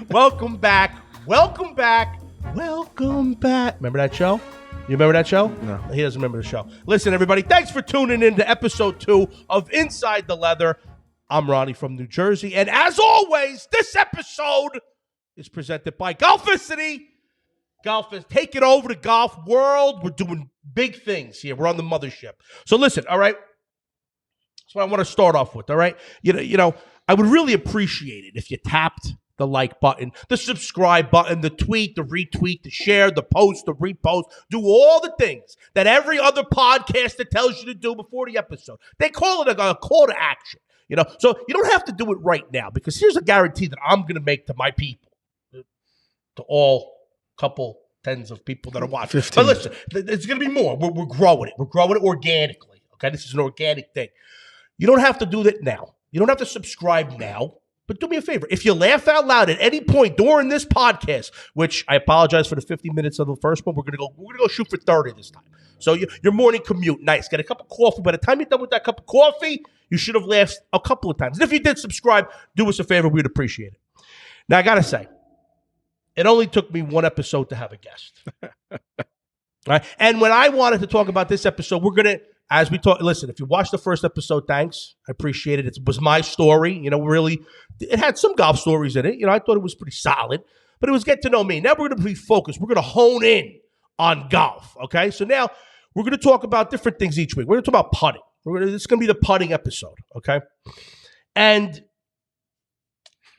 Welcome back. Welcome back. Welcome back. Remember that show? You remember that show? No. He doesn't remember the show. Listen, everybody, thanks for tuning in to episode 2 of Inside the Leather. I'm Ronnie from New Jersey. And as always, this episode is presented by Golficity. Golf is taking over the golf world. We're doing big things here. We're on the mothership. So listen, all right? That's what I want to start off with, all right? You know, I would really appreciate it if you tapped the like button, the subscribe button, the tweet, the retweet, the share, the post, the repost. Do all the things that every other podcaster tells you to do before the episode. They call it a call to action. You know, so you don't have to do it right now because here's a guarantee that I'm going to make to my people, to all couple tens of people that are watching. 15. But listen, there's going to be more. We're growing it. We're growing it organically. Okay, this is an organic thing. You don't have to do that now. You don't have to subscribe now. But do me a favor. If you laugh out loud at any point during this podcast, which I apologize for the 50 minutes of the first one, we're gonna go shoot for 30 this time. So your morning commute, nice. Get a cup of coffee. By the time you're done with that cup of coffee, you should have laughed a couple of times. And if you did subscribe, do us a favor. We'd appreciate it. Now I gotta say, it only took me one episode to have a guest. All right. And when I wanted to talk about this episode, we're gonna. As we talk, listen, if you watched the first episode, thanks. I appreciate it. It was my story. You know, really, it had some golf stories in it. You know, I thought it was pretty solid, but it was get to know me. Now we're going to be focused. We're going to hone in on golf, okay? So now we're going to talk about different things each week. We're going to talk about putting. This is going to be the putting episode, okay? And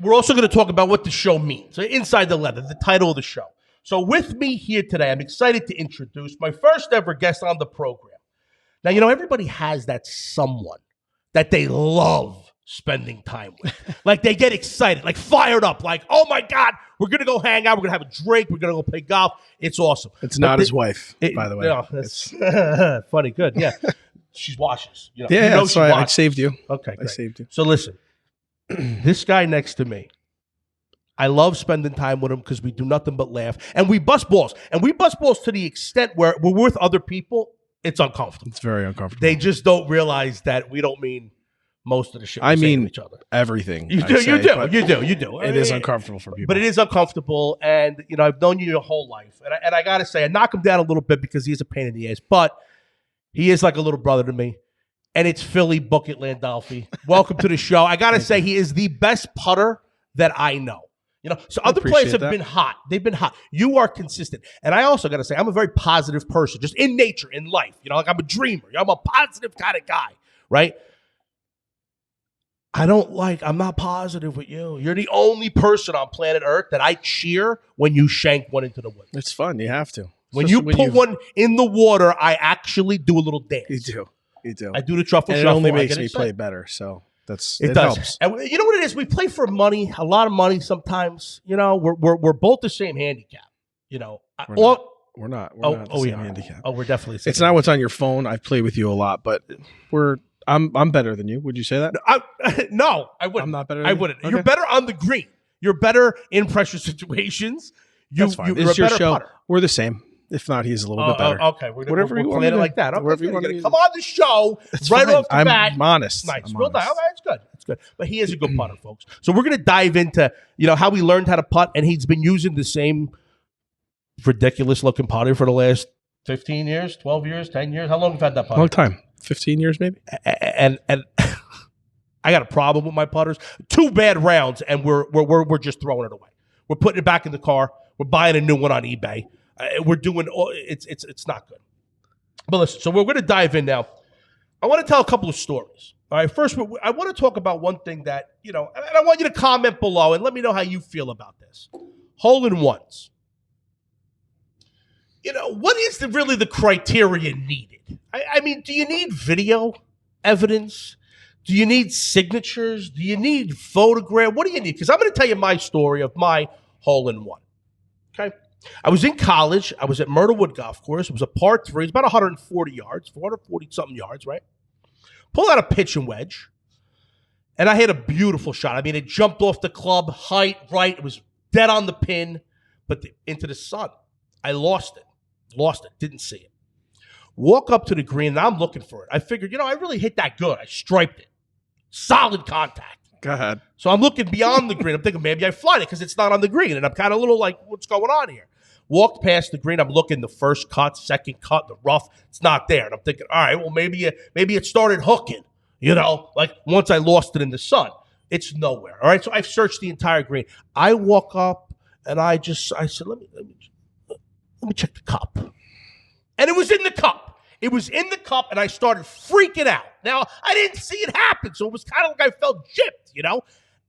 we're also going to talk about what the show means. So Inside the Leather, the title of the show. So with me here today, I'm excited to introduce my first ever guest on the program. Now, you know, everybody has that someone that they love spending time with. Like, they get excited, like fired up, like, oh, my God, we're going to go hang out. We're going to have a drink. We're going to go play golf. It's awesome. It's not his wife, by the way. No, that's funny. Good. Yeah. She watches. You know, Yeah, you know that's why I saved you. Okay, great. I saved you. So, listen, this guy next to me, I love spending time with him because we do nothing but laugh. And we bust balls. And we bust balls to the extent where we're with other people. It's uncomfortable. It's very uncomfortable. They just don't realize that we don't mean most of the shit we say to each other. Everything. You do. It is uncomfortable for people. But it is uncomfortable, and you know I've known you your whole life, and I gotta say I knock him down a little bit because he's a pain in the ass, but he is like a little brother to me, and it's Philly Bucket Landolfi. Welcome to the show. I gotta say he is the best putter that I know. You know, so other players have been hot. They've been hot. You are consistent. And I also got to say, I'm a very positive person, just in nature, in life. You know, like I'm a dreamer. I'm a positive kind of guy, right? I'm not positive with you. You're the only person on planet Earth that I cheer when you shank one into the woods. It's fun. You have to. When you put one in the water, I actually do a little dance. You do. I do the truffle and shuffle. It only makes me play better, so. It does. Helps. And you know what it is? We play for money, a lot of money sometimes. You know, we're both the same handicap. You know, we're not the same handicap. Oh, we're definitely the same. It's not what's on your phone. I've played with you a lot, but I'm better than you. Would you say that? No, I wouldn't. I'm not better. I wouldn't. Okay. You're better on the green. You're better in pressure situations. That's fine. It's your show. Putter. We're the same. If not, he's a little bit better. Okay, we're playing it like that. Okay, whatever you want to come on the show it's right fine. off the bat. I'm honest. Nice. I'm Real honest. nice. Okay, it's good. It's good. But he is a good putter, folks. So we're going to dive into, you know, how we learned how to putt, and he's been using the same ridiculous-looking putter for the last 15 years, 12 years, 10 years. How long have you had that putter? Long time. 15 years, maybe. And I got a problem with my putters. 2 bad rounds, and we're just throwing it away. We're putting it back in the car. We're buying a new one on eBay. We're doing it's not good. But listen, so we're going to dive in now. I want to tell a couple of stories. All right, first, I want to talk about one thing that, you know, and I want you to comment below and let me know how you feel about this. Hole-in-ones. You know, what is really the criteria needed? I mean, do you need video evidence? Do you need signatures? Do you need photograph? What do you need? Because I'm going to tell you my story of my hole-in-one. Okay? I was in college. I was at Myrtlewood Golf Course. It was a par 3. It's about 140 yards, 440-something yards, right? Pull out a pitching wedge, and I hit a beautiful shot. I mean, it jumped off the club, height, right. It was dead on the pin, but into the sun. I lost it. Didn't see it. Walk up to the green, and I'm looking for it. I figured, you know, I really hit that good. I striped it. Solid contact. Go ahead. So I'm looking beyond the green. I'm thinking maybe I flight it because it's not on the green. And I'm kind of a little like, what's going on here? Walked past the green. I'm looking the first cut, second cut, the rough. It's not there. And I'm thinking, all right, well, maybe it started hooking, like once I lost it in the sun. It's nowhere. All right. So I've searched the entire green. I walk up and I said, let me check the cup. And it was in the cup. It was in the cup, and I started freaking out. Now, I didn't see it happen, so it was kind of like I felt gypped,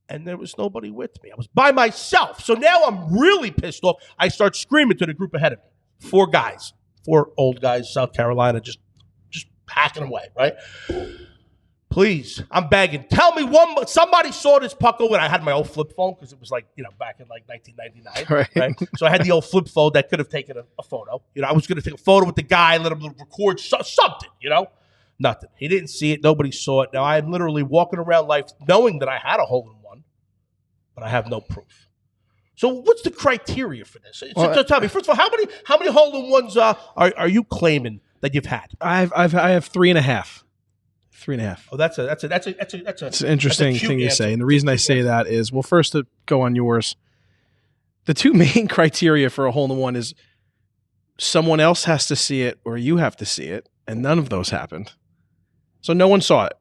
And there was nobody with me. I was by myself. So now I'm really pissed off. I start screaming to the group ahead of me. 4 guys, 4 old guys, South Carolina, just hacking away, right? Please, I'm begging. Tell me somebody saw this puck over. And I had my old flip phone because it was like, back in like 1999. Right? So I had the old flip phone that could have taken a photo. I was going to take a photo with the guy, let him record something, Nothing. He didn't see it. Nobody saw it. Now I'm literally walking around life knowing that I had a hole-in-one, but I have no proof. So what's the criteria for this? So tell me, first of all, how many hole-in-ones are you claiming that you've had? I have 3.5. 3.5. Oh, that's it's an interesting thing to say. And the reason I say that is, well, first to go on yours, the 2 main criteria for a hole-in-one is someone else has to see it or you have to see it, and none of those happened. So no one saw it.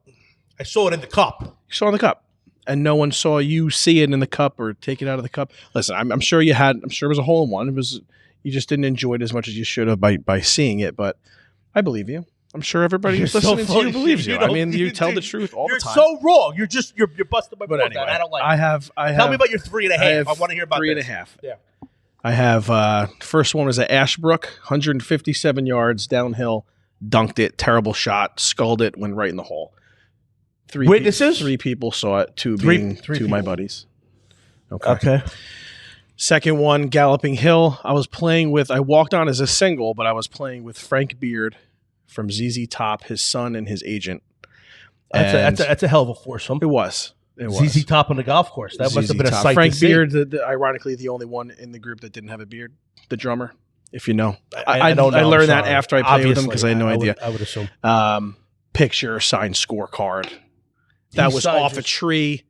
I saw it in the cup. You saw it in the cup. And no one saw you see it in the cup or take it out of the cup. Listen, I'm sure you had. I'm sure it was a hole-in-one. You just didn't enjoy it as much as you should have by seeing it. But I believe you. I'm sure everybody who's listening to you believes you. I mean, you tell the truth all the time. You're so wrong. You're busting my balls. Anyway, I don't like it. Tell me about your 3.5. I want to hear about 3.5. Yeah. I have first one was at Ashbrook, 157 yards downhill, dunked it, terrible shot, sculled it, went right in the hole. 3 Witnesses? 3 people saw it, 2 being 2 of my buddies. Okay. Second one, Galloping Hill. I walked on as a single, but I was playing with Frank Beard from ZZ Top, his son and his agent. That's a hell of a foursome. It was. ZZ Top on the golf course. That must have been a sight Frank to see. Beard, ironically, the only one in the group that didn't have a beard, the drummer, if you know. I don't know. I learned that after I played with him because I had no idea. I would assume. Picture, signed scorecard. That was off a tree.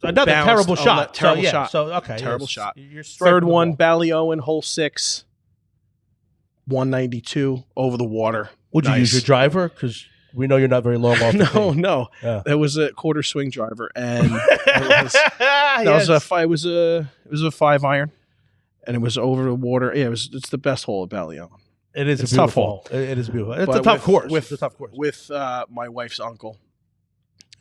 Another terrible shot. Terrible shot. So, okay. Terrible shot. Third one, Ballyowen, hole 6, 192 over the water. Would you use your driver? Because we know you're not very long off. No. Yeah. It was a quarter swing driver, and it was a 5 iron, and it was over the water. Yeah, it's the best hole at Ballyowen. It's a tough hole. It is beautiful. It's a tough course. It's a tough course. With my wife's uncle.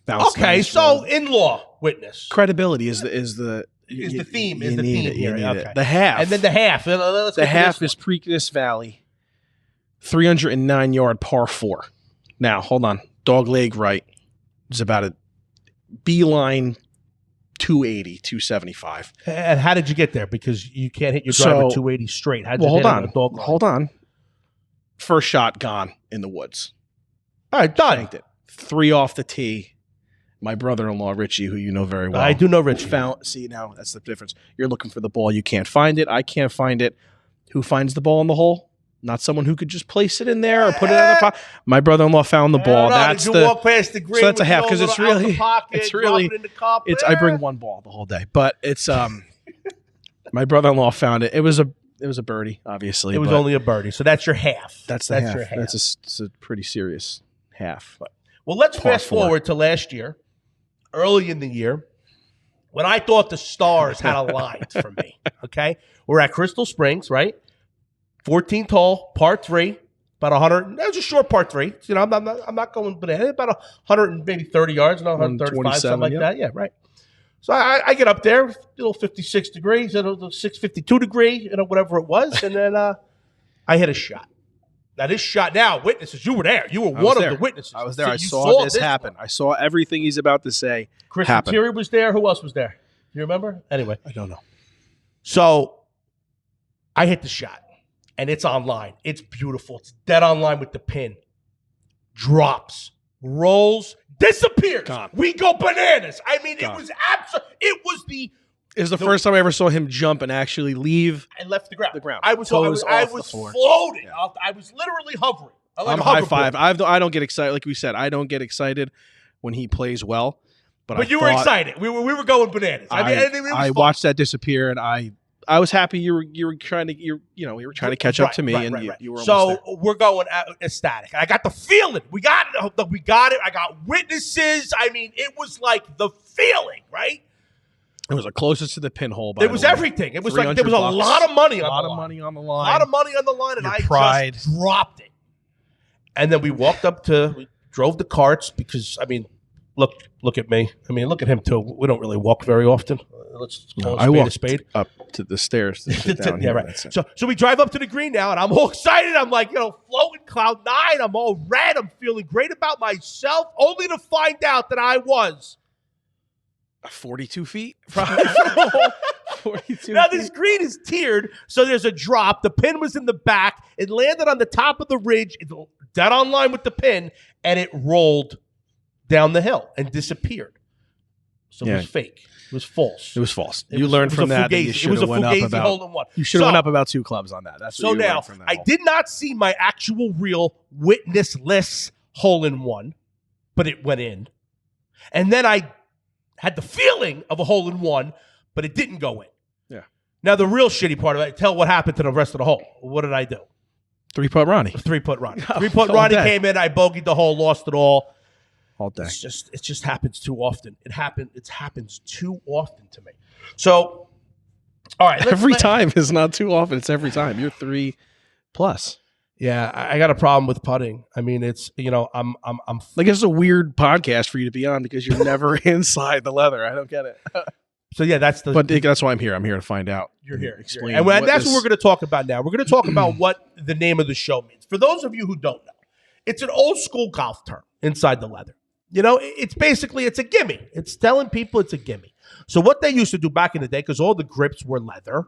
Okay, so in-law witness credibility is the theme. Is the theme here. Okay. The half, and then the half. The half is Preakness Valley, 309-yard par 4. Now hold on, dog leg right is about a beeline 280, 275. And how did you get there? Because you can't hit your driver 280 straight. How'd you hit on a dog leg? Hold on. First shot gone in the woods. All right, done. Shanked it. 3 off the tee. My brother-in-law, Richie, who you know very well. I do know Richie. See, now that's the difference. You're looking for the ball. You can't find it. I can't find it. Who finds the ball in the hole? Not someone who could just place it in there or put it in the pocket. My brother-in-law found the ball. Did you walk past the green? So that's a half because it's really, I bring one one ball the whole day, but it's my brother-in-law found it. It was a birdie, obviously. It was only a birdie, so that's your half. That's half. Your half. It's a pretty serious half. Well, let's fast forward to last year. Early in the year, when I thought the stars had aligned for me, okay? We're at Crystal Springs, right? 14th hole, par 3, about 100. That was a short par 3. I'm not going banana. About 100 and maybe 30 yards, 135, something like that. Yeah, right. So I get up there, little 56 degrees, 652 degree, whatever it was, and then I hit a shot. Now, this shot witnesses, you were there. You were one of the witnesses. I was there. So I saw this happen. I saw everything he's about to say Chris happen. Thierry was there. Who else was there? Do you remember? Anyway. I don't know. So I hit the shot, and it's online. It's beautiful. It's dead online with the pin. Drops, rolls, disappears. Gone. We go bananas. I mean, Gone. It was absolute. It was the first time I ever saw him jump and actually leave. I left the ground. I was floating. Yeah. I was literally hovering. I'm high five. I don't get excited. Like we said, I don't get excited when he plays well. But you were excited. We were going bananas. I mean, it was I fun. watched that disappear, and I was happy you were trying to you were trying to catch up to me, you were almost so there. we're going ecstatic. I got the feeling. We got it. We got it. I got witnesses. I mean, it was like the feeling, right? It was the closest to the pinhole. It was everything. It was like there was a lot of money on the line. A lot of money on the line. A lot of money on the line, and Your I pride. just dropped it. And then we drove the carts because, I mean, look at me. I mean, look at him too. We don't really walk very often. Let's call a spade. Up to the stairs to sit down here. Right. So we drive up to the green now, and I'm all excited. I'm like, floating cloud nine. I'm all red. I'm feeling great about myself, only to find out that I was 42 feet. 42 now, this green is tiered, so there's a drop. The pin was in the back. It landed on the top of the ridge, dead on line with the pin, and it rolled down the hill and disappeared. So it was fake. It was false. It was false. You learned from that. You should have went up about. You should have went up about 2 clubs on that. That's what you learned from that. I did not see my actual real witness-less hole-in-one, but it went in. And then I had the feeling of a hole-in-one, but it didn't go in. Yeah. Now, the real shitty part of it, tell what happened to the rest of the hole. What did I do? 3-putt Ronnie. 3-putt Ronnie. 3-putt Ronnie came in. I bogeyed the hole, lost it all. All day. It just happens too often. It happens too often to me. So, all right. Every time is not too often. It's every time. You're 3+. Yeah, I got a problem with putting. I mean, it's I'm like, it's a weird podcast for you to be on because you're never inside the leather. I don't get it. So yeah, that's why I'm here. I'm here to find out. You're here. Explain. And that's what we're going to talk about now. We're going to talk about what the name of the show means. For those of you who don't know, it's an old school golf term, inside the leather. It's basically, it's a gimme. It's telling people it's a gimme. So what they used to do back in the day, because all the grips were leather,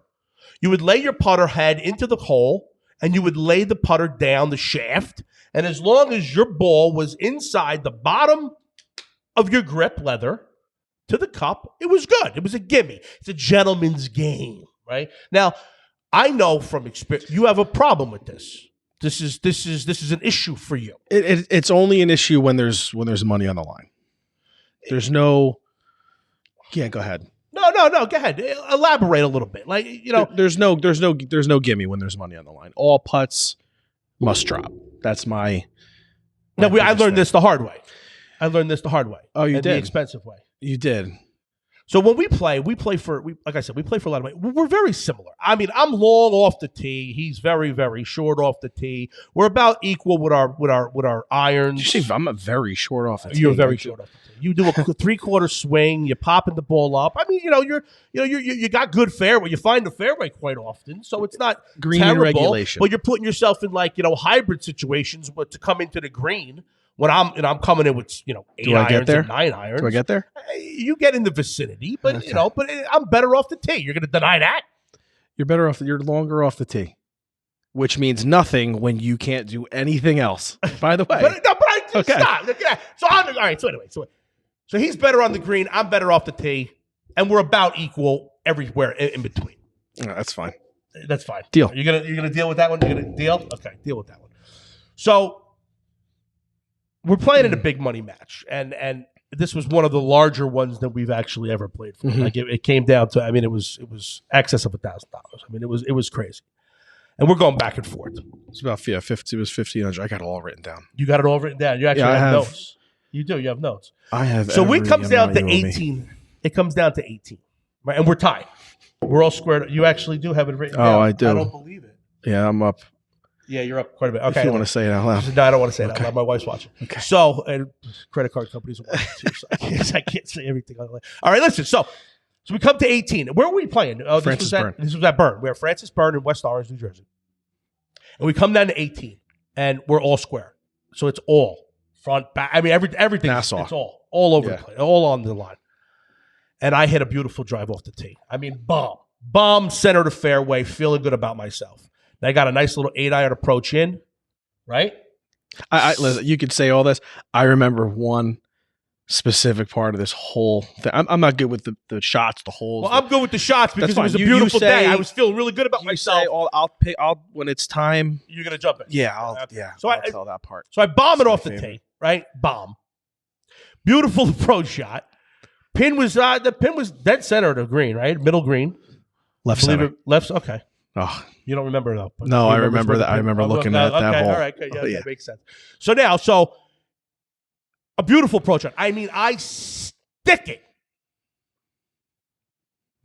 you would lay your putter head into the hole, and you would lay the putter down the shaft. And as long as your ball was inside the bottom of your grip leather to the cup, it was good. It was a gimme. It's a gentleman's game, right? Now, I know from experience, you have a problem with this. This is an issue for you. It's only an issue when there's money on the line. There's no. Yeah, go ahead. No. Go ahead. Elaborate a little bit. Like there's no gimme when there's money on the line. All putts must drop. That's my. No, I learned this the hard way. Oh, you did? The expensive way. You did. So when we play for, like I said, we play for a lot of money. We're very similar. I mean, I'm long off the tee. He's very, very short off the tee. We're about equal with our irons. You see, I'm very short off the tee. You're very short off the tee. You do a 3/4 swing. You're popping the ball up. I mean, you got good fairway. You find the fairway quite often, so it's not green terrible, regulation. But you're putting yourself in hybrid situations, but to come into the green. When I'm coming in with 8 irons and 9 irons. Do I get there? You get in the vicinity, but okay. But I'm better off the tee. You're going to deny that? You're better off. You're longer off the tee, which means nothing when you can't do anything else. By the way, stop. So all right. So anyway, so he's better on the green. I'm better off the tee, and we're about equal everywhere in between. No, that's fine. That's fine. Deal. You're gonna deal with that one. You're gonna deal. Okay, deal with that one. So. We're playing in a big money match, and this was one of the larger ones that we've actually ever played for. Mm-hmm. Like it came down to, I mean, it was excess of $1,000. I mean, it was crazy, and we're going back and forth. It's about 50. It was 1,500. I got it all written down. You got it all written down. You actually have notes. You do. You have notes. I have. So it comes down to 18. It comes down to 18, right? And we're tied. We're all squared. You actually do have it written down. Oh, I do. I don't believe it. Yeah, I'm up. Yeah, you're up quite a bit. Okay, if you want to say it out loud. No, I don't want to say it out loud. My wife's watching. Okay. So, and credit card companies are watching too, so I can't say everything. All right, listen. So we come to 18. Where were we playing? Francis Byrne. This was at Byrne. We're at Francis Byrne in West Orange, New Jersey. And we come down to 18, and we're all square. So it's all front, back. I mean, everything. Nassau. It's all over the place, all on the line. And I hit a beautiful drive off the tee. I mean, bomb, center to fairway, feeling good about myself. And I got a nice little 8-iron approach in, right? Listen, you could say all this. I remember one specific part of this whole thing. I'm not good with the shots, the holes. Well, I'm good with the shots because it was a beautiful day. I was feeling really good about myself. I'll when it's time. You're gonna jump in. Yeah, I'll tell that part. So I bomb it off the tee, right? Bomb. Beautiful approach shot. pin was dead center of the green, right? Middle green. Left center. Left. Okay. Oh, You don't remember though. no, I remember that. I remember looking at that hole. All right. Okay, yeah, that makes sense. So now, a beautiful approach. I mean, I stick it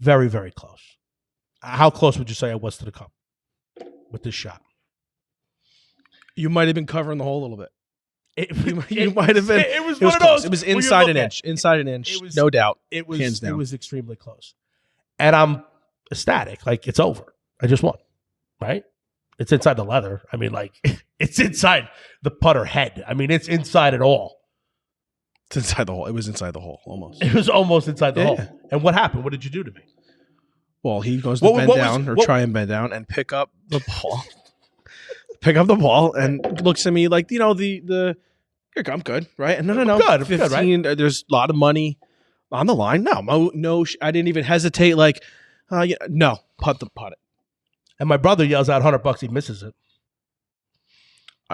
very, very close. How close would you say I was to the cup with this shot? You might have been covering the hole a little bit. You It might have been. It was It was one of close. those. It was where you inside look an at- inch. Inside an inch. it was- No doubt. It was Hands down. It was extremely close, and I'm ecstatic. Like it's over. I just won. Right? It's inside the leather. I mean, like it's inside the putter head. I mean, it's inside it all. It's inside the hole. It was inside the hole almost. It was almost inside the Yeah. hole. And what happened? What did you do to me? Well, he goes to try and bend down and pick up the ball. Pick up the ball and looks at me like, the I'm good, right? And no. Good, 15, right? There's a lot of money on the line. No, I didn't even hesitate. Like, no, putt it. And my brother yells out $100. He misses it.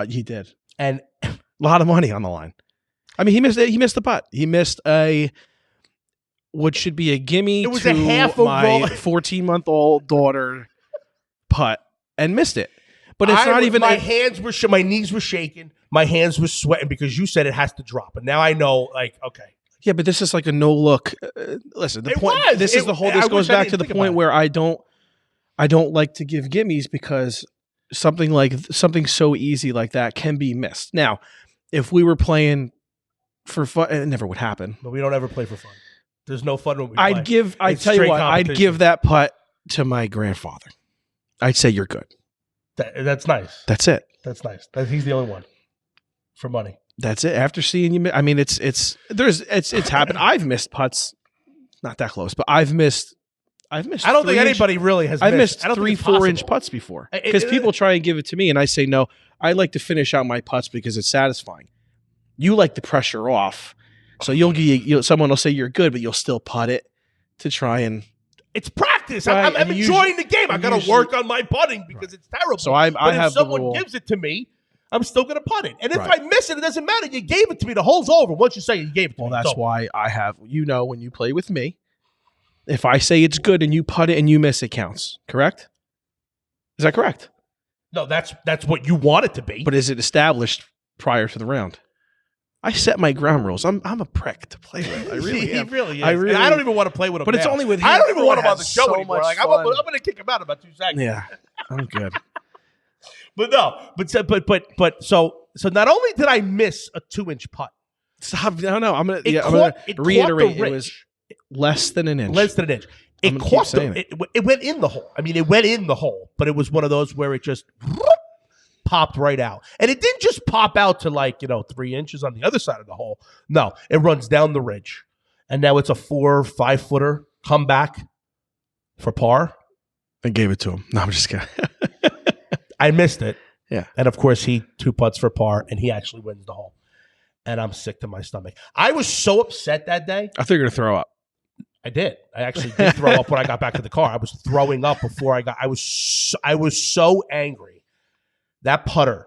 He did. And A lot of money on the line. I mean, he missed the putt. He missed what should be a gimme. It was to a half a my roll. 14-month-old daughter putt and missed it. But it's not even. My hands were my knees were shaking. My hands were sweating because you said it has to drop. And now I know, like, okay. Yeah, but this is like a no look. Listen, the It point. was. This is the whole. I This goes wish I back to didn't the think point about it. where I don't like to give gimmies because something so easy like that can be missed. Now, if we were playing for fun, it never would happen. But we don't ever play for fun. There's no fun when we play. I It's tell you straight what, I'd competition. give that putt to my grandfather. I'd say you're good. That's nice. That's it. That's nice. He's the only one for money. That's it. After seeing you, I mean, it's happened. I've missed putts, not that close, but I've missed. I don't think anybody really has. I've missed I don't think it's 3-4 inch possible. putts before because It- people try and give it to me, and I say no. I like to finish out my putts because it's satisfying. You like the pressure off, so someone will say you're good, but you'll still putt it to try and. It's practice. Right, I'm and enjoying the game. I got to usually- work on my putting because it's terrible. So I but have if someone the rule. gives it to me, I'm still going to putt it. And if Right. I miss it, it doesn't matter. You gave it to me. The hole's over. Once you say you gave it to Well, me. that's So, why I have. When you play with me, if I say it's good and you putt it and you miss, it counts. Correct? Is that correct? no, that's what you want it to be. But is it established prior to the round? I set my ground rules. I'm a prick to play with. I really He am. really is. I And really- I don't even want to play with him. But it's now. only with I him. don't even want him I on the had show so anymore. much Like I'm fun. going to kick him out in about 2 seconds. Yeah, I'm good. But no. But not only did I miss a 2-inch putt, Stop. No. I'm gonna. it I'm caught gonna reiterate. the It was ridge. less than an inch. Less than an inch. I'm It gonna keep caught saying it went in the hole. I mean, it went in the hole, but it was one of those where it just popped right out. And it didn't just pop out to 3 inches on the other side of the hole. No, it runs down the ridge. And now it's a 4 or 5 footer comeback for par. I gave it to him. No, I'm just kidding. I missed it. Yeah. And of course, he 2 putts for par, and he actually wins the hole. And I'm sick to my stomach. I was so upset that day. I thought you were gonna throw up. I did. I actually did throw up when I got back to the car. I was throwing up before I got. I was so angry. That putter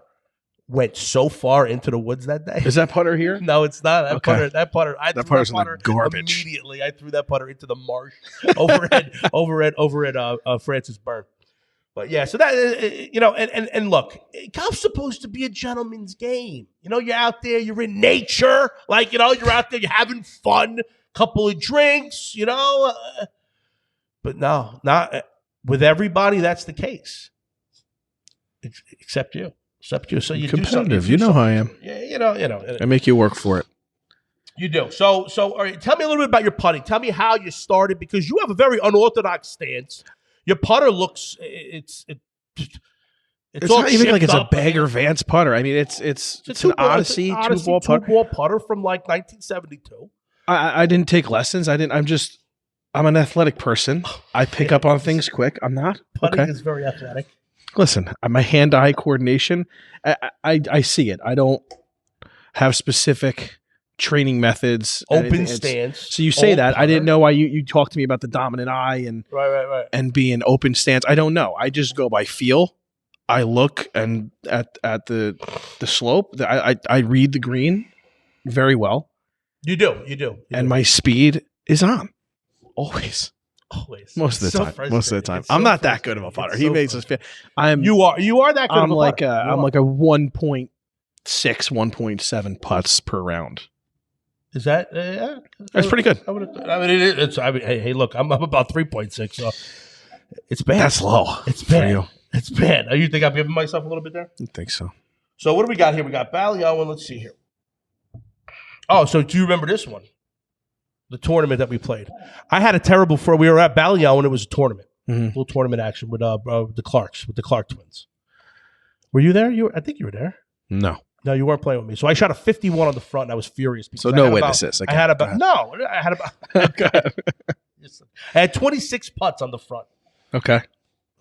went so far into the woods that day. Is that putter here? No, it's not. That Okay. putter. That putter. I threw putter's that in the putter garbage. immediately. I threw that putter into the marsh over at Francis Burn. But yeah, so that and look, golf's supposed to be a gentleman's game. You're out there, you're in nature, you're out there, you're having fun, couple of drinks, But no, not with everybody. That's the case, except you. So you Competitive. do You know how I am. Yeah, I make you work for it. You do. So all right, tell me a little bit about your putting. Tell me how you started because you have a very unorthodox stance. Your putter looks it's It's all not even like chipped it's a up. Bagger Vance putter. I mean, it's an Odyssey two-ball putter. Two-ball putter from 1972. I didn't take lessons. I'm an athletic person. I pick up on things quick. I'm not. Putting Okay. is very athletic. Listen, my hand-eye coordination, I see it. I don't have specific training methods. Open stance. So you say old that. I putter. didn't know why you talked to me about the dominant eye and Right. and being open stance. I don't know. I just go by feel. I look and at the slope. I read the green very well. You do. And my speed is on. Always. Always. Most of the So time. Most of the time. frustrating. I'm It's so not that good of a putter. frustrating. He makes us feel. You are that good I'm of a like putter. I'm like a 1.6, 1.7 putts per round. Is that? That's pretty good. I mean, it's. I mean, hey, look, I'm about 3.6, so it's bad. That's low. It's for bad. you. It's bad. You think I'm giving myself a little bit there? I think so. So what do we got here? We got Ballyowen. Let's see here. Oh, so do you remember this one? The tournament that we played. I had a terrible. We were at Ballyowen. It was a tournament, little tournament action with the Clarks, with the Clark twins. Were you there? I think you were there. No. No, you weren't playing with me. So I shot a 51 on the front, and I was furious. So no witnesses. I had about I had 26 putts on the front. Okay.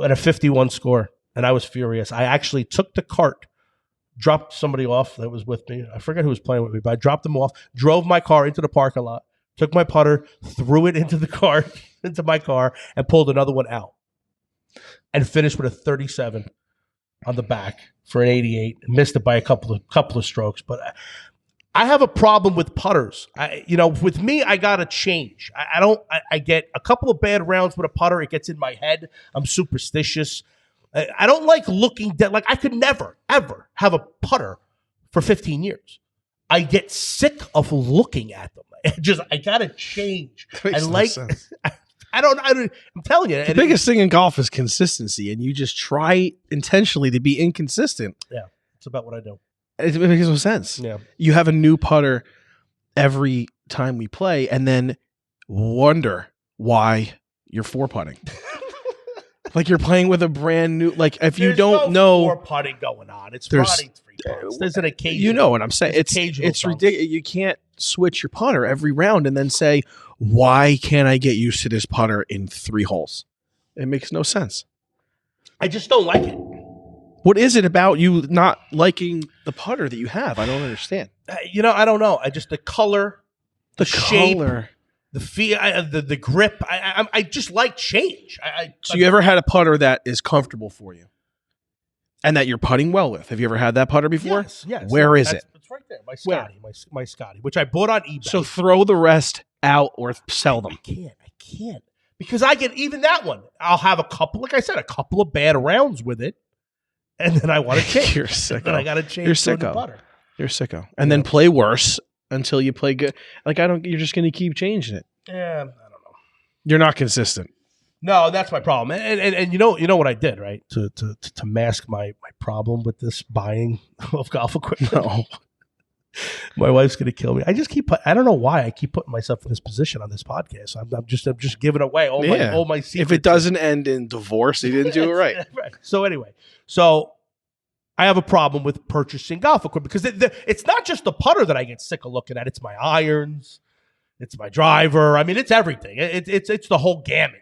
At a 51 score, and I was furious. I actually took the cart, dropped somebody off that was with me. I forget who was playing with me, but I dropped them off, drove my car into the parking lot, took my putter, threw it into the cart, into my car, and pulled another one out. And finished with a 37 on the back for an 88. Missed it by a couple of strokes, but I have a problem with putters. With me, I gotta change. I get a couple of bad rounds with a putter. It gets in my head. I'm superstitious. I don't like looking dead. Like I could never, ever have a putter for 15 years. I get sick of looking at them. I gotta change. I'm telling you. The biggest thing in golf is consistency, and you just try intentionally to be inconsistent. Yeah, it's about what I do. It makes no sense. Yeah. You have a new putter every time we play, and then wonder why you're four putting. Like you're playing with a brand new. Like if you don't know, four putting going on. It's Friday 3 putts. There's an occasion. You know what I'm saying? It's ridiculous. You can't switch your putter every round and then say, "Why can't I get used to this putter in 3 holes?" It makes no sense. I just don't like it. What is it about you not liking the putter that you have? I don't understand. I don't know. The color, the shape, the feel, the grip. I just like change. So you ever had a putter that is comfortable for you, and that you're putting well with? Have you ever had that putter before? Yes. Where is it? It's right there. My Scotty. My Scotty, which I bought on eBay. So throw the rest out or sell them. I can't because I get even that one. I'll have a couple of bad rounds with it. And then I want to change. You're sicko. Then I got to change. You're sicko. You're sicko. And then play worse until you play good. Like you're just going to keep changing it. Yeah, I don't know. You're not consistent. No, that's my problem. And you know what I did, right? To mask my problem with this buying of golf equipment. No. My wife's going to kill me. I don't know why I keep putting myself in this position on this podcast. I'm just giving away all my secrets. If it doesn't end in divorce, you didn't do it right. Right. So anyway, I have a problem with purchasing golf equipment because it's not just the putter that I get sick of looking at. It's my irons, it's my driver. I mean, it's everything. It's the whole gamut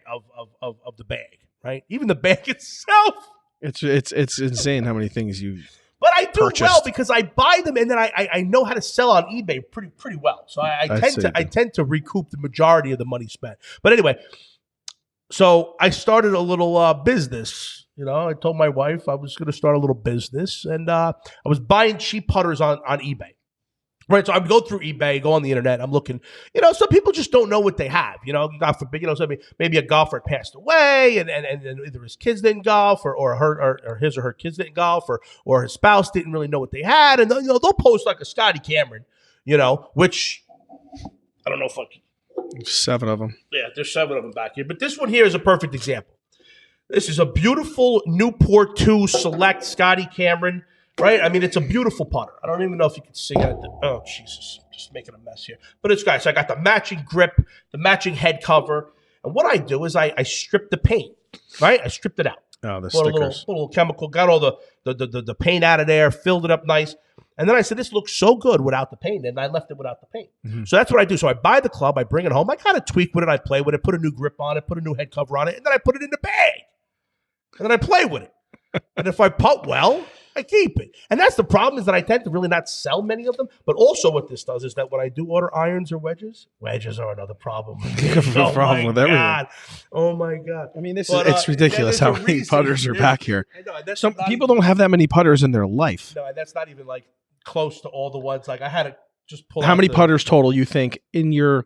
of the bag, right? Even the bag itself. It's insane how many things you. But I do purchased. well because I buy them and then I know how to sell on eBay pretty well. So I tend to recoup the majority of the money spent. But anyway, so I started a little business. I told my wife I was going to start a little business, and I was buying cheap putters on eBay. Right, so I would go through eBay, go on the internet. I'm looking. Some people just don't know what they have. God forbid. So maybe a golfer had passed away, and either his kids didn't golf, or his or her kids didn't golf, or his spouse didn't really know what they had, and they'll post like a Scotty Cameron, which I don't know if 7 of them. Yeah, there's 7 of them back here, but this one here is a perfect example. This is a beautiful Newport 2 Select Scotty Cameron. Right? I mean, it's a beautiful putter. I don't even know if you can see it. Oh, Jesus. Just making a mess here. But it's guys. So I got the matching grip, the matching head cover. And what I do is I strip the paint. Right? I stripped it out. Oh, the Put stickers. a little chemical. Got all the paint out of there. Filled it up nice. And then I said, this looks so good without the paint. And I left it without the paint. Mm-hmm. So that's what I do. So I buy the club. I bring it home. I kind of tweak with it. I play with it. Put a new grip on it. Put a new head cover on it. And then I put it in the bag. And then I play with it. And if I putt well, I keep it. And that's the problem is that I tend to really not sell many of them. But also what this does is that when I do order irons or wedges are another problem. Problem with everything. Oh, my God. I mean, it's ridiculous how many putters are back here. I know. Some people don't have that many putters in their life. No, and that's not even like close to all the ones. Like I had to just pull How many putters total you think in your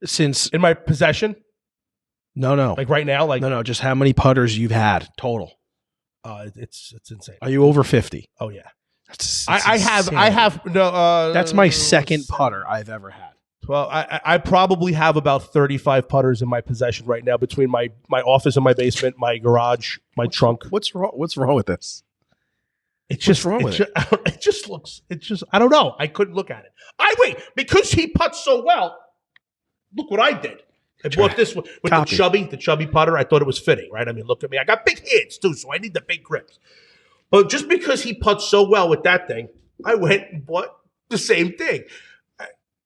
Since in my possession? no, Like right now? Like no, just how many putters you've had total? it's insane. Are you over 50? Oh yeah. That's I have no. That's my second putter I've ever had. Well, I probably have about 35 putters in my possession right now between my office and my basement, my garage, my trunk. What's wrong? What's wrong with this? It's just wrong with it? It just looks. It's just. I don't know. I couldn't look at it. Because he putts so well. Look what I did. I bought this with the chubby putter. I thought it was fitting, right? I mean, look at me. I got big hands too, so I need the big grips. But just because he putts so well with that thing, I went and bought the same thing.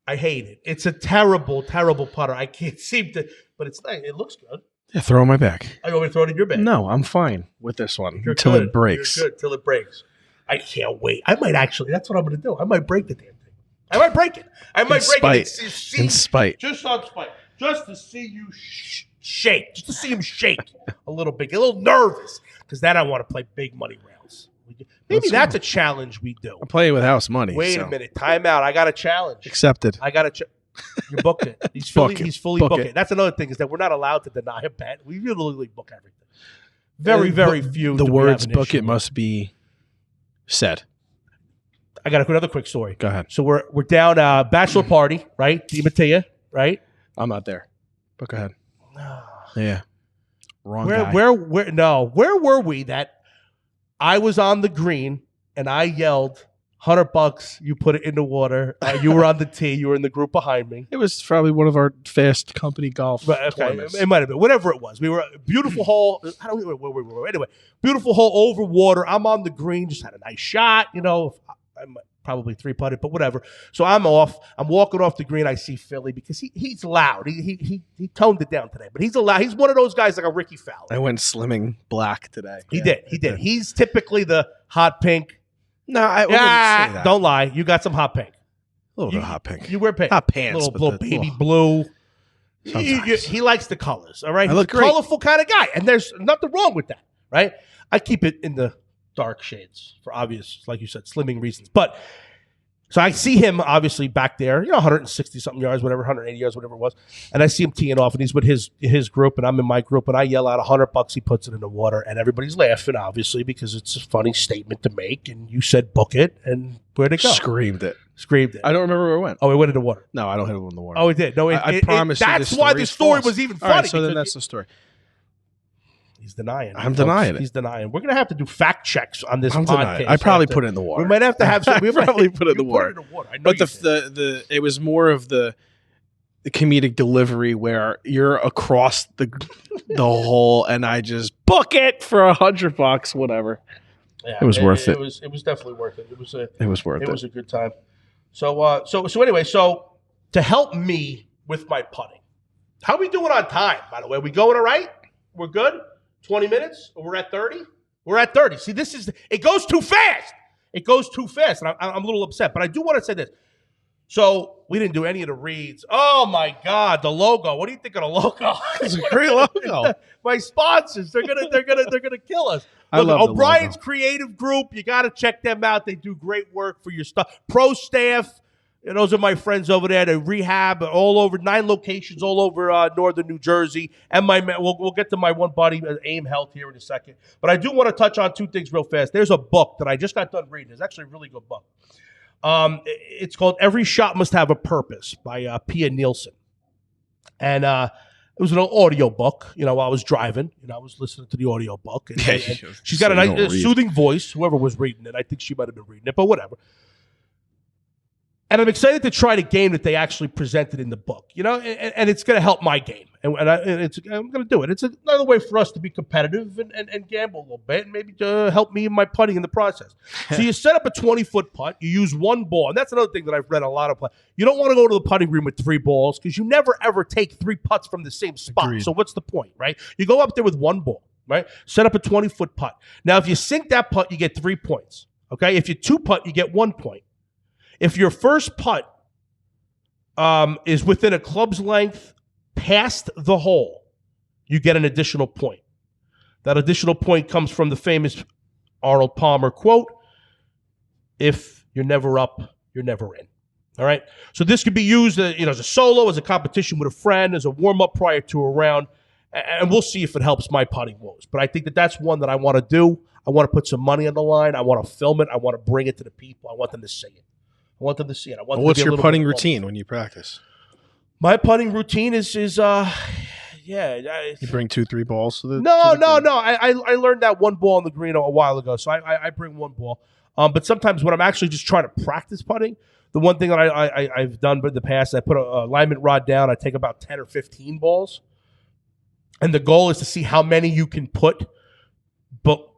I hate it. It's a terrible, terrible putter. I can't seem to, but it's nice. It looks good. Yeah, throw it in my bag. I want me to throw it in your bag. No, I'm fine with this one until it breaks. You're good till it breaks. I can't wait. I might actually. That's what I'm going to do. I might break the damn thing. I might break it. I might break it. In spite. Just on spite. Just to see you shake. Just to see him shake a little bit. Get a little nervous. Because then I want to play big money rounds. Maybe that's a challenge we do. I'm playing with house money. Wait a minute. Time out. I got a challenge. Accepted. I got a you book it. He's fully booked it. That's another thing is that we're not allowed to deny a bet. We literally book everything. Very few. The words book it must be said. I got another quick story. Go ahead. So we're down bachelor party, right? Di Mattia, right? I'm not there. But go ahead. Yeah. Wrong guy. Where were we that I was on the green and I yelled, $100, you put it in the water. You were on the tee. You were in the group behind me. It was probably one of our fast company golf tournaments. It might have been. Whatever it was. We were beautiful hole. I don't know where we were. Anyway, beautiful hole over water. I'm on the green. Just had a nice shot. You know, I'm probably 3-putted, but whatever. So I'm off. I'm walking off the green. I see Philly because he's loud. He toned it down today, but he's loud. He's one of those guys like a Ricky Fowler. I went slimming black today. He did. He's typically the hot pink. No, I wouldn't say that. Don't lie. You got some hot pink. A little bit of hot pink. You wear pink. Hot pants. Little baby blue. He likes the colors, all right? He's a colorful kind of guy, and there's nothing wrong with that, right? I keep it in the dark shades for obvious, like you said, slimming reasons. But so I see him obviously back there, 160-something yards, whatever, 180 yards, whatever it was. And I see him teeing off, and he's with his group, and I'm in my group, and I yell out $100. He puts it in the water, and everybody's laughing, obviously, because it's a funny statement to make. And you said book it, and where'd it go? Screamed it. I don't remember where it went. Oh, it went in the water. No, I don't hit it in the water. Oh, it did. No, I promise you that's why the story was even funny. All right, so then that's the story. He's denying. I'm denying it. He's denying. We're gonna have to do fact checks on this podcast. I probably put it in the water. We might have to have some. We probably put it in the water. But it was more of the comedic delivery where you're across the hole, and I just book it for $100, whatever. Yeah, it was worth it. It was definitely worth it. It was worth it. It was a good time. So anyway, to help me with my putting, how are we doing on time? By the way, we going all right? We're good. 20 minutes? Or we're at 30? We're at 30. See, it goes too fast. It goes too fast. And I'm a little upset. But I do want to say this. So we didn't do any of the reads. Oh, my God. The logo. What do you think of the logo? It's a great logo. My sponsors, they're gonna kill us. I love O'Brien's Creative Group. You got to check them out. They do great work for your stuff. Pro Staff. And those are my friends over there. They rehab all over 9 locations all over northern New Jersey. And we'll get to my one buddy, AIM Health, here in a second. But I do want to touch on 2 things real fast. There's a book that I just got done reading. It's actually a really good book. It's called Every Shot Must Have a Purpose by Pia Nielsen. And it was an audio book. While I was driving, I was listening to the audio book. And she's got a nice soothing voice. Whoever was reading it, I think she might have been reading it, but whatever. And I'm excited to try the game that they actually presented in the book, and it's going to help my game. And I'm going to do it. It's another way for us to be competitive and gamble a little bit, and maybe to help me in my putting in the process. So you set up a 20-foot putt. You use 1 ball. And that's another thing that I've read a lot of. You don't want to go to the putting green with 3 balls because you never, ever take 3 putts from the same spot. Agreed. So what's the point, right? You go up there with 1 ball, right? Set up a 20-foot putt. Now, if you sink that putt, you get 3 points, okay? If you 2-putt, you get 1 point. If your first putt is within a club's length past the hole, you get an additional point. That additional point comes from the famous Arnold Palmer quote, "If you're never up, you're never in." All right. So this could be used, as a solo, as a competition with a friend, as a warm up prior to a round, and we'll see if it helps my putting woes. But I think that's one that I want to do. I want to put some money on the line. I want to film it. I want to bring it to the people. I want them to see it. I want them to see it. What's your putting routine when you practice? My putting routine is you bring 2-3 balls to the No. I learned that one ball on the green a while ago, so I bring one ball. But sometimes when I'm actually just trying to practice putting, the one thing that I've done in the past, I put a alignment rod down. I take about 10 or 15 balls, and the goal is to see how many you can put. But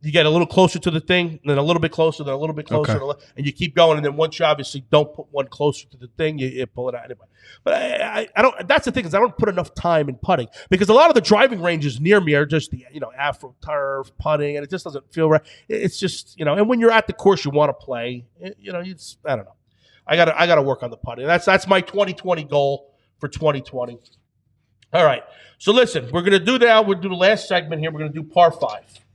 you get a little closer to the thing, then a little bit closer, then a little bit closer, and you keep going. And then once you obviously don't put one closer to the thing, you pull it out anyway. But I don't. That's the thing, is I don't put enough time in putting, because a lot of the driving ranges near me are just the Afro turf putting, and it just doesn't feel right. It's just and when you're at the course you want to play, I don't know. I gotta work on the putting. That's my 2020 goal for 2020. All right. So listen, we're gonna do now. We'll do the last segment here. We're gonna do par 5.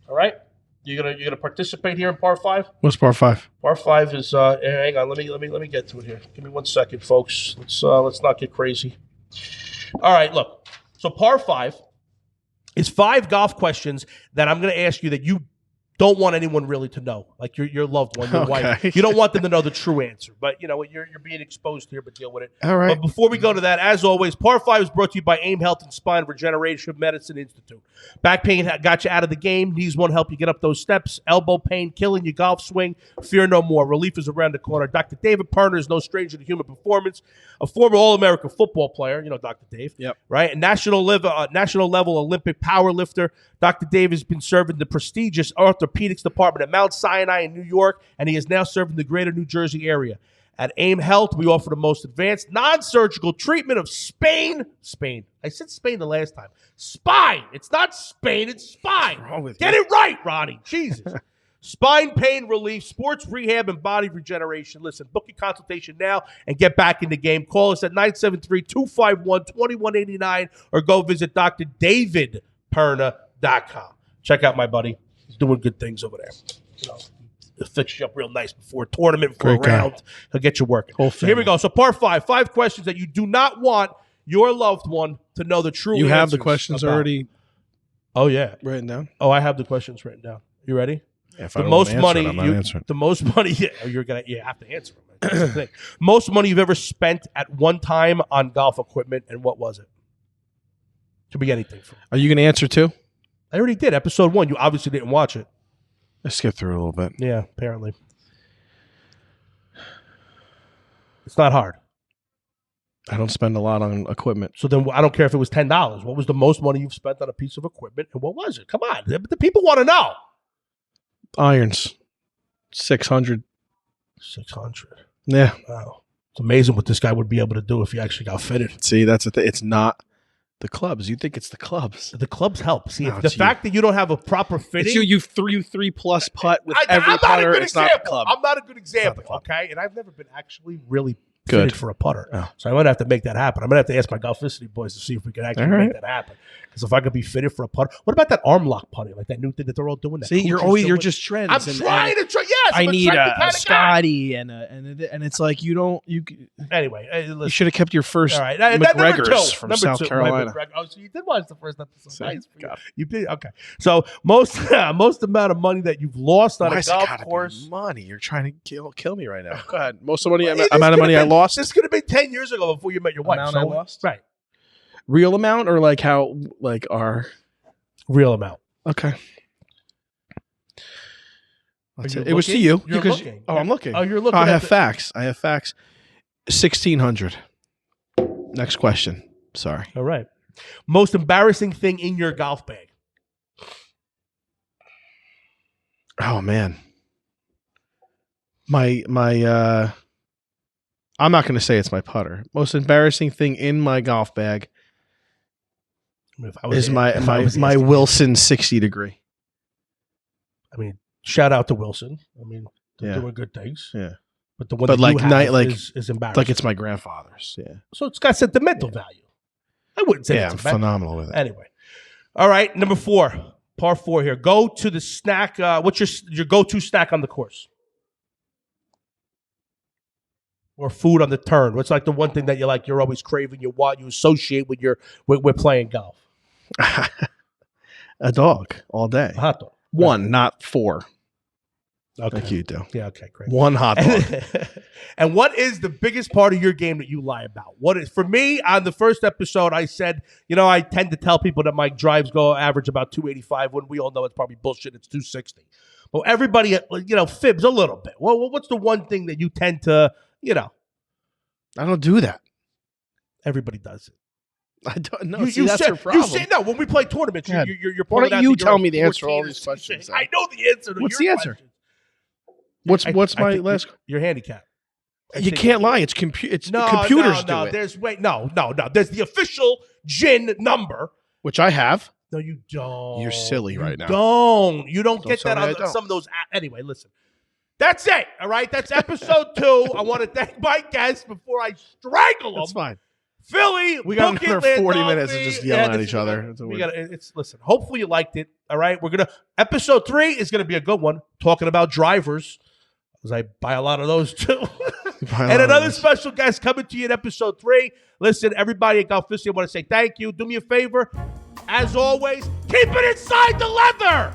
All right. You're gonna participate here in par 5? What's par 5? Par 5 is hang on, let me get to it here. Give me 1 second, folks. Let's not get crazy. All right, look. So par 5 is 5 golf questions that I'm gonna ask you that you don't want anyone really to know, like your loved one, your wife. You don't want them to know the true answer, but you're being exposed here, but deal with it. All right. But before we go to that, as always, Par 5 is brought to you by AIM Health and Spine Regeneration Medicine Institute. Back pain got you out of the game. Knees won't help you get up those steps. Elbow pain killing your golf swing. Fear no more. Relief is around the corner. Dr. David Perner is no stranger to human performance. A former All-American football player, Dr. Dave. Yep. Right? A national level Olympic power lifter. Dr. Dave has been serving the prestigious orthopedics department at Mount Sinai in New York, and he is now serving the greater New Jersey area. At AIM Health, we offer the most advanced non-surgical treatment of Spain. I said Spain the last time. Spine. It's not Spain, it's spine. What's wrong with Get you? it right, Ronnie. Jesus. Spine pain relief, sports rehab, and body regeneration. Listen, book your consultation now and get back in the game. Call us at 973-251-2189 or go visit drdavidperna.com. Check out my buddy. He's doing good things over there. He'll fix you up real nice before a tournament, before Great a guy. round. He'll get you working. So here we go. So par 5. 5 questions that you do not want your loved one to know the true answers. You have the questions about. already Oh, yeah. written down? Oh, I have the questions written down. You ready? Yeah, if The I don't most answer money, it, I'm not answering. the most money. You have to answer them. That's the thing. Most money you've ever spent at one time on golf equipment, and what was it? Could be anything. Are you going to answer too? I already did. Episode 1. You obviously didn't watch it. Let's skip through a little bit. Yeah, apparently. It's not hard. I don't spend a lot on equipment. So then I don't care if it was $10. What was the most money you've spent on a piece of equipment, and what was it? Come on. The people want to know. Irons, 600. 600. Yeah. Wow. It's amazing what this guy would be able to do if he actually got fitted. See, that's the thing. It's not the clubs. You think it's the clubs. The clubs help. See, No, the it's fact that you don't have a proper fitting. It's you 3+ putt with I'm every not putter. a good It's example. not the club. I'm not a good example, club. okay? And I've never been actually really Good. fitted for a putter. Oh. So I'm going to have to make that happen. I'm going to have to ask my Golficity boys to see if we can actually All right. make that happen. Because if I could be fitted for a putter. What about that arm lock putting? Like that new thing that they're all doing? That See, you're just trends. I'm trying to try. Yes, I I'm need trendy a kinda Scotty and it's like you guy. Anyway, you should have kept your first all right. McGregor's from Number South 2, Carolina. Oh, so you did watch the first episode. See? Nice. God. You did. Okay. So most amount of money that you've lost on Why a is it golf gotta be course. money? You're trying to kill me right now. Go ahead. Most of the money This amount of could money have I been- lost. This could have been 10 years ago before you met your wife. Amount I lost? Right. Real amount or like how like our Real amount. okay. That's you it. It was to looking? you. You're because- looking. Oh, I'm looking. Oh, you're looking. I at have the- facts. 1,600. Next question. Sorry. All right. Most embarrassing thing in your golf bag. Oh man. My I'm not going to say it's my putter. Most embarrassing thing in my golf bag I mean, if I was is if my I was my asking- Wilson 60 degree. I mean, shout out to Wilson. I mean, they're Yeah. doing good things. Yeah. But the one But that like you have night- like- is embarrassing. Like it's my grandfather's. Yeah. So it's got sentimental value. I wouldn't say Yeah, it's I'm bad. phenomenal with it. Anyway. All right, number 4. Par 4 here. Go to the snack. What's your go-to snack on the course? or food on the turn? What's like the one thing that you're always craving, you want, you associate with with playing golf? A dog all day. A hot dog. One, not four. Okay. Like you do. Yeah, okay, great. One hot dog. And what is the biggest part of your game that you lie about? What is, for me, on the first episode, I said, I tend to tell people that my drives go average about 285 when we all know it's probably bullshit. It's 260. But everybody, fibs a little bit. Well, what's the one thing that you tend to, I don't do that. Everybody does it. I don't know. You That's said, your problem. You say no. When we play tournaments, you're Why pulling don't out you that tell you're me the answer to all 14 these questions? I know the answer to What's your the answer? questions. What's I my think last? Your handicap. You can't lie. It's computers No. do it. There's There's the official GIN number, Which I have. No, you don't. You're silly right now. You don't get tell that me I on don't. some of those. Anyway, listen. That's it. All right. That's episode 2. I want to thank my guests before I strangle them. That's fine. Philly, We got Book It, another 40 Landolfi. minutes of just yelling at each other. Listen. Hopefully you liked it. All right. Episode 3 is gonna be a good one, talking about drivers, because I buy a lot of those too. And another special guest coming to you in episode 3. Listen, everybody at Golficity, I want to say thank you. Do me a favor, as always, keep it inside the leather.